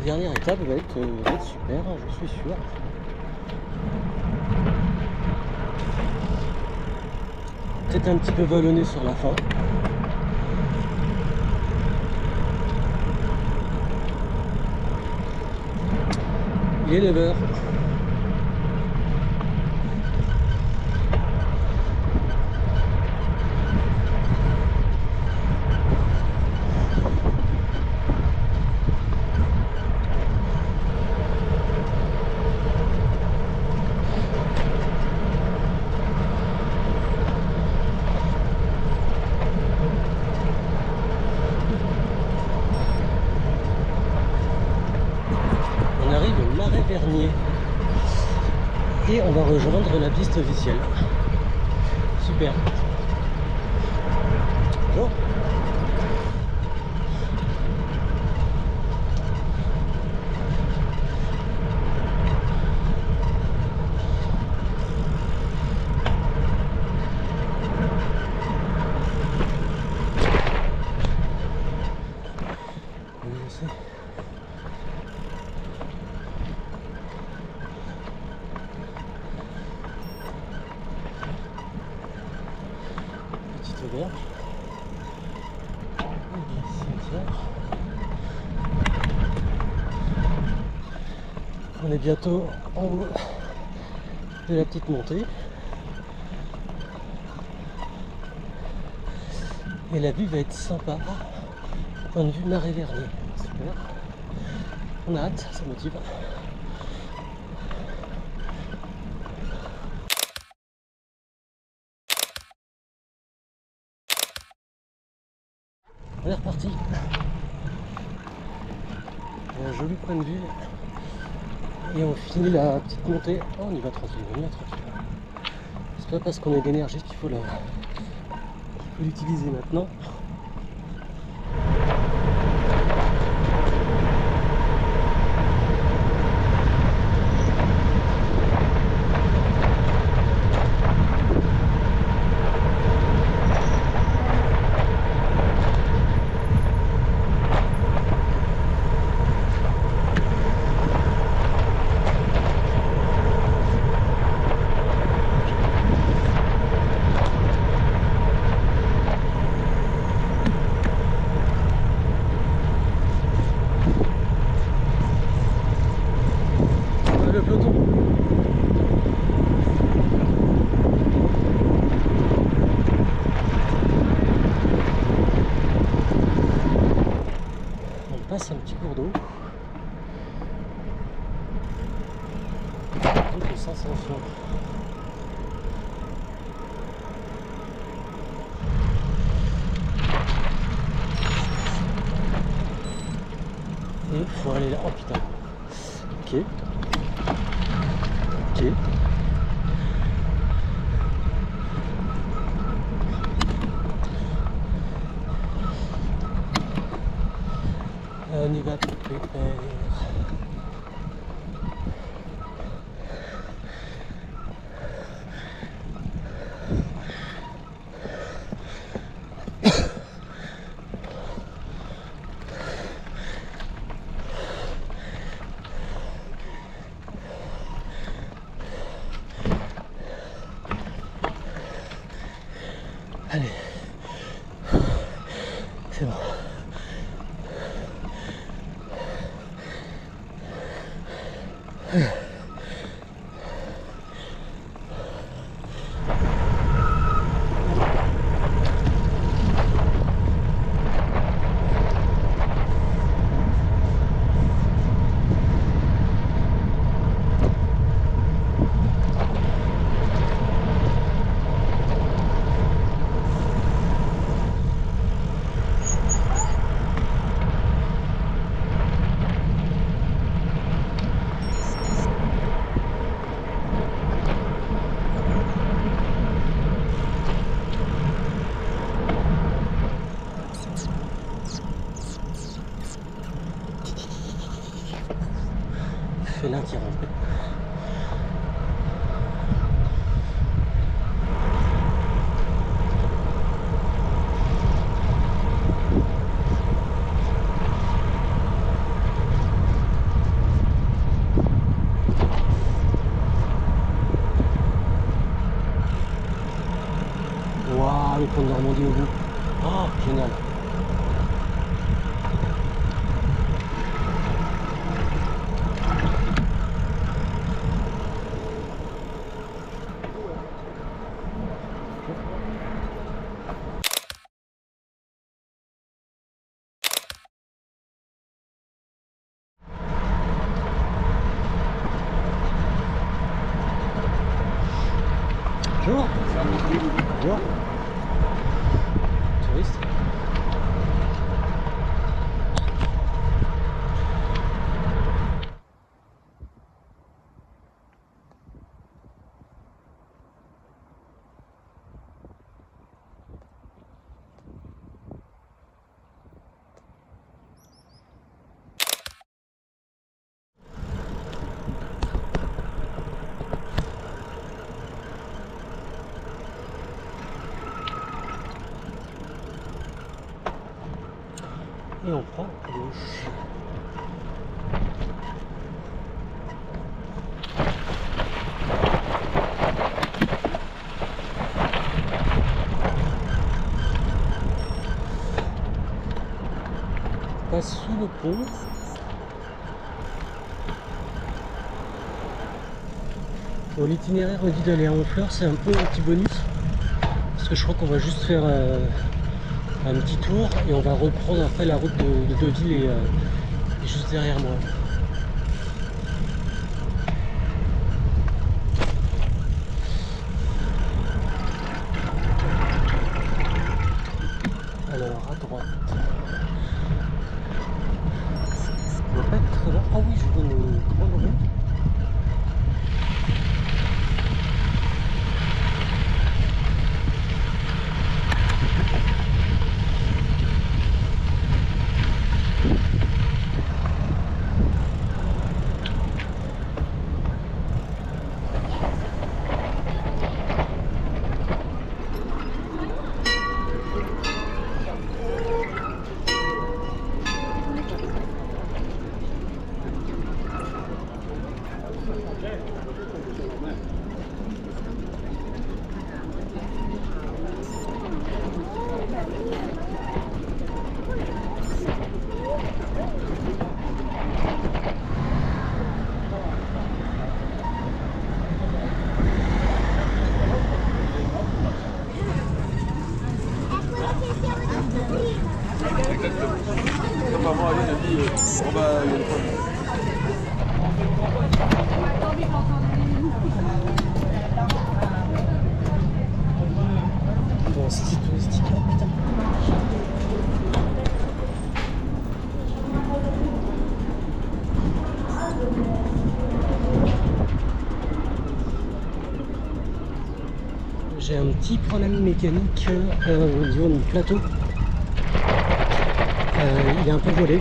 dernière étape va être super, je suis sûr. Peut-être un petit peu vallonné sur la fin. Il est 9 h. Et on va rejoindre la piste officielle. Super. Bonjour. On est bientôt en haut de la petite montée et la vue va être sympa, point de vue marée Vernier. Super, on a hâte, ça motive. On est reparti. Un joli point de vue. Et on finit la petite montée. Oh, on y va tranquille, on y va tranquille. C'est pas parce qu'on a de l'énergie qu'il faut l'utiliser maintenant. Un petit cours d'eau. Donc ça s'enfonce. Et il faut aller là. Oh putain. Ok. Ok. On y va pépère. Allez, c'est bon. Ah, le pont de Normandie au bout. Oh, génial. Bonjour. Bonjour. Touriste. Et on prend à gauche. On passe sous le pont. Bon, l'itinéraire dit d'aller à Honfleur, c'est un peu un petit bonus. Parce que je crois qu'on va juste faire un petit tour et on va reprendre après la route de Deauville et juste derrière moi. Alors à droite. On va pas être très loin. Ah oui, je donne une grande route. Bon, c'est touristique, oh, putain. J'ai un petit problème mécanique au niveau du plateau. Il est un peu voilé.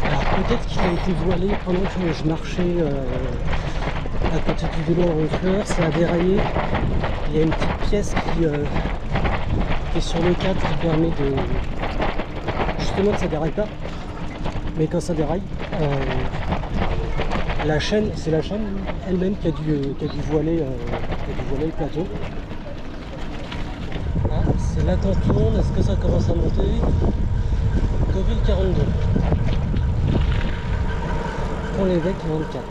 Alors peut-être qu'il a été voilé pendant que je marchais à côté du vélo en fleurs, ça a déraillé. Il y a une petite pièce qui est sur le cadre qui permet de justement que ça déraille pas. Mais quand ça déraille, la chaîne, c'est la chaîne elle-même qui a dû voiler le plateau. Ah, c'est là qu'on tourne, est-ce que ça commence à monter? Deauville 42. Pour l'évêque 24.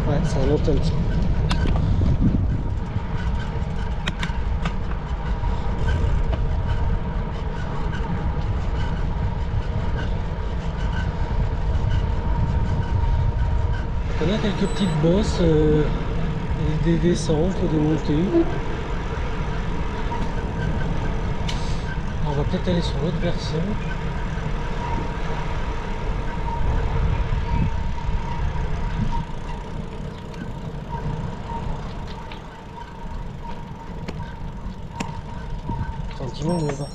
Ouais, ça monte un petit peu. On a quelques petites bosses, des descentes, des montées. Alors on va peut-être aller sur l'autre versant. Sentiment où on va.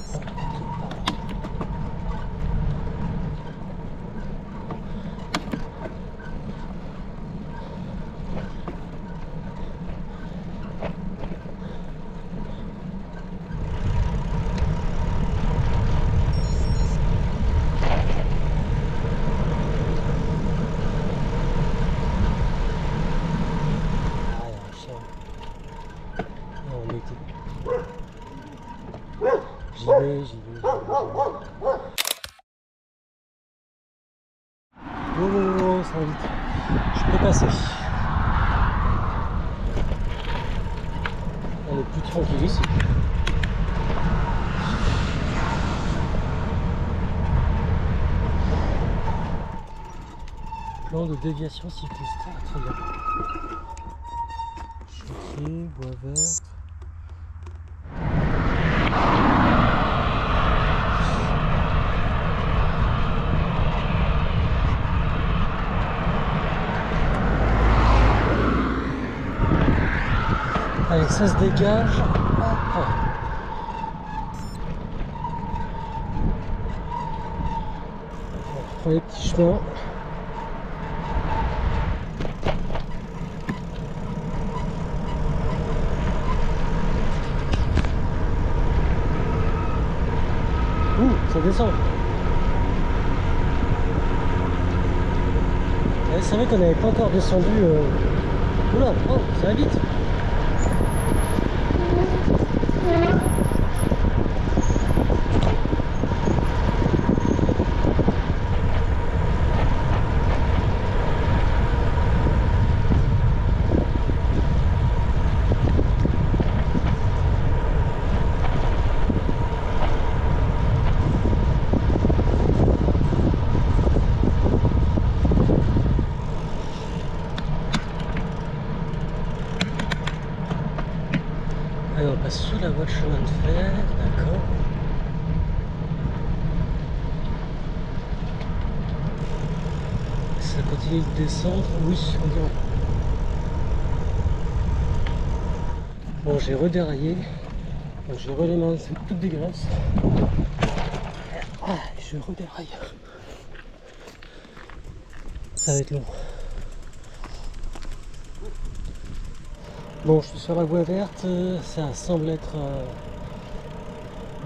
vais. Oh, ça va vite. Je peux passer. On est plus tranquille ici. Plan de déviation cycliste. Ah, très bien. Chantier, bois verte. Allez, ça se dégage. On prend les petits chemins. Ouh, ça descend. Ouais, c'est vrai qu'on n'avait pas encore descendu. Oula, oh, ça va vite. Allez, on passe sous la voie de chemin de fer, d'accord. Ça continue de descendre, oui, on dirait. Bon, j'ai redéraillé, donc j'ai relais mains, c'est toute des graisses. Ah, je redéraille. Ça va être long. Bon, je suis sur la voie verte, ça semble être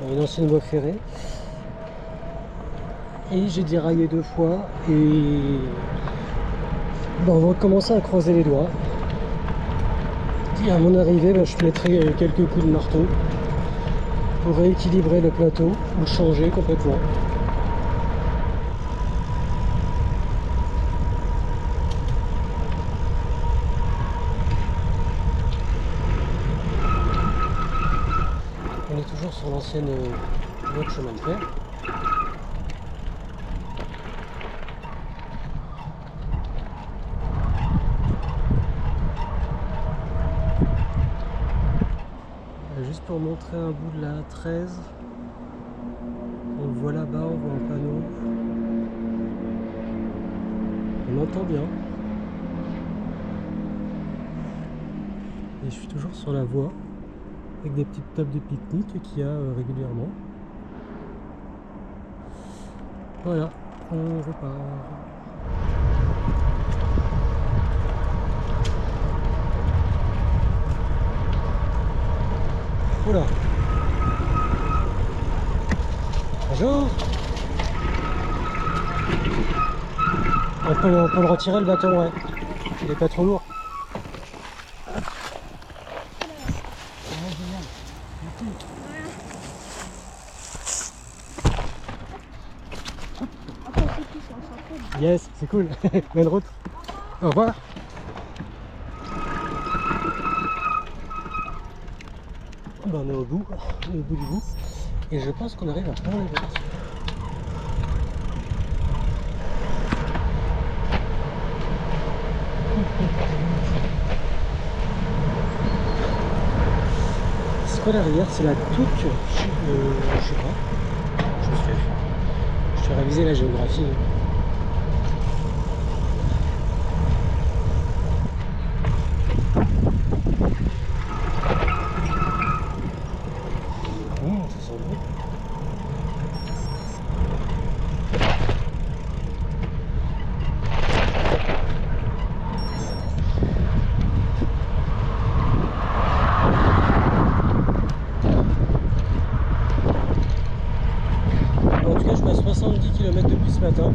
une ancienne voie ferrée. Et j'ai déraillé 2 fois et on va commencer à croiser les doigts. Et à mon arrivée, je mettrai quelques coups de marteau pour rééquilibrer le plateau ou changer complètement. On est toujours sur l'ancienne voie de chemin de fer. Juste pour montrer un bout de la 13, on le voit là-bas, on voit un panneau. On entend bien. Et je suis toujours sur la voie, avec des petites tables de pique-nique qu'il y a régulièrement. Voilà, on repart. Oula. Bonjour. On peut le retirer le bâton, ouais. Il est pas trop lourd. Yes, c'est cool. Bonne route. Au revoir. On est au bout du bout. Et je pense qu'on arrive à prendre les vertes. C'est quoi derrière? C'est la touque. Je sais pas. Je vais réviser la géographie. En tout cas, je passe 70 km depuis ce matin.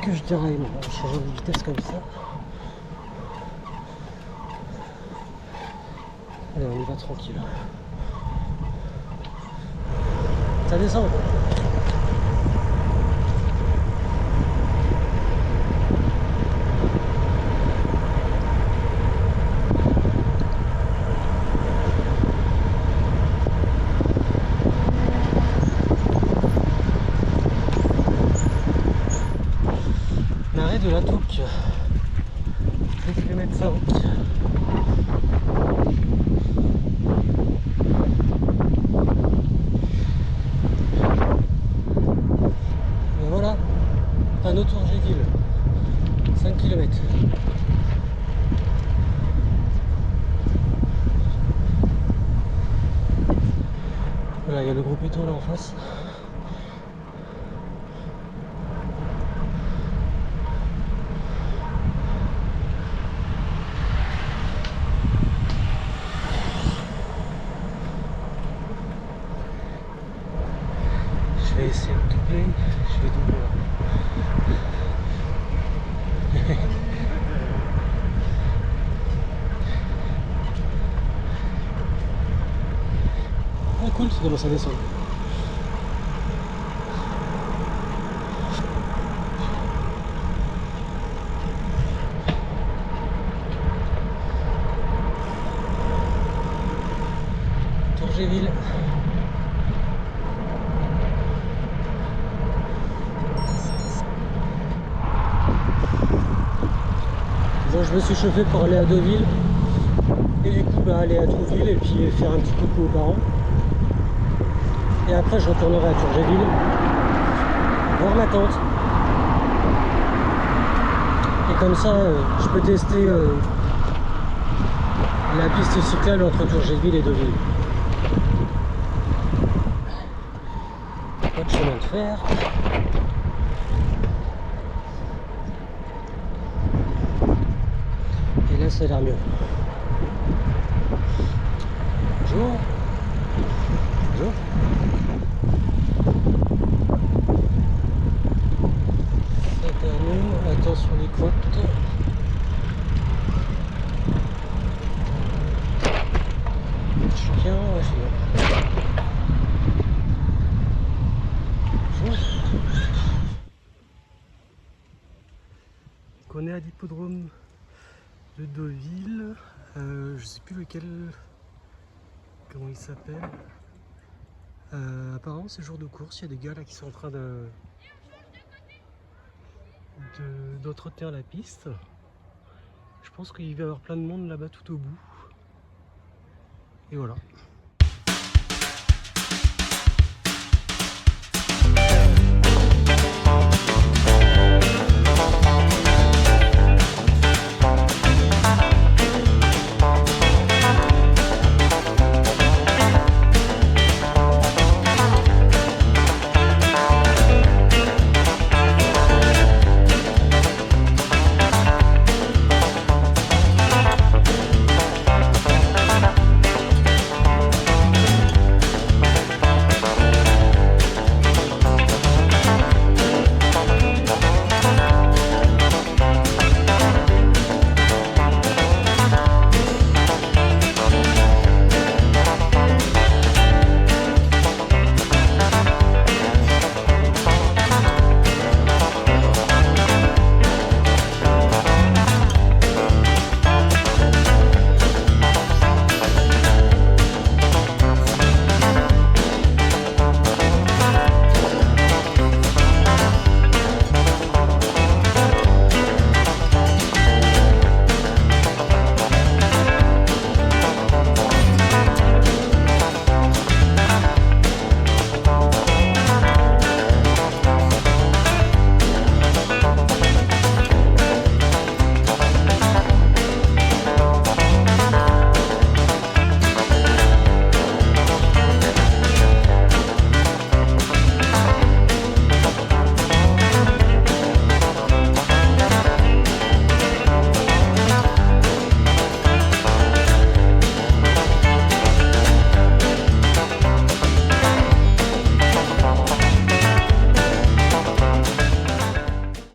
que je déraille, moi. On va changer de vitesse comme ça. Allez, on y va tranquille. Ça descend. L'arrêt de la Touque. 2 km 5. Et voilà, panneau Tourgéville, 5 km. Voilà, il y a le groupe étoile en face. Je vais essayer de doubler, je vais doubler là. Ah cool, ça commence à descendre. Tourgéville. Bon, je me suis chauffé pour aller à Deauville et du coup aller à Deauville et puis faire un petit coucou aux parents. Et après je retournerai à Tourgéville voir ma tante. Et comme ça je peux tester la piste cyclable entre Tourgéville et Deauville. Pas de chemin de fer. Et là ça a l'air mieux. Bonjour. Bonjour. Ça termine. Attention les côtes. Chien, chien. Bonjour. On est à l'hippodrome de Deauville. Je sais plus lequel. Comment il s'appelle. Apparemment c'est jour de course, il y a des gars là qui sont en train d'entretenir la piste. Je pense qu'il va y avoir plein de monde là-bas tout au bout. Et voilà.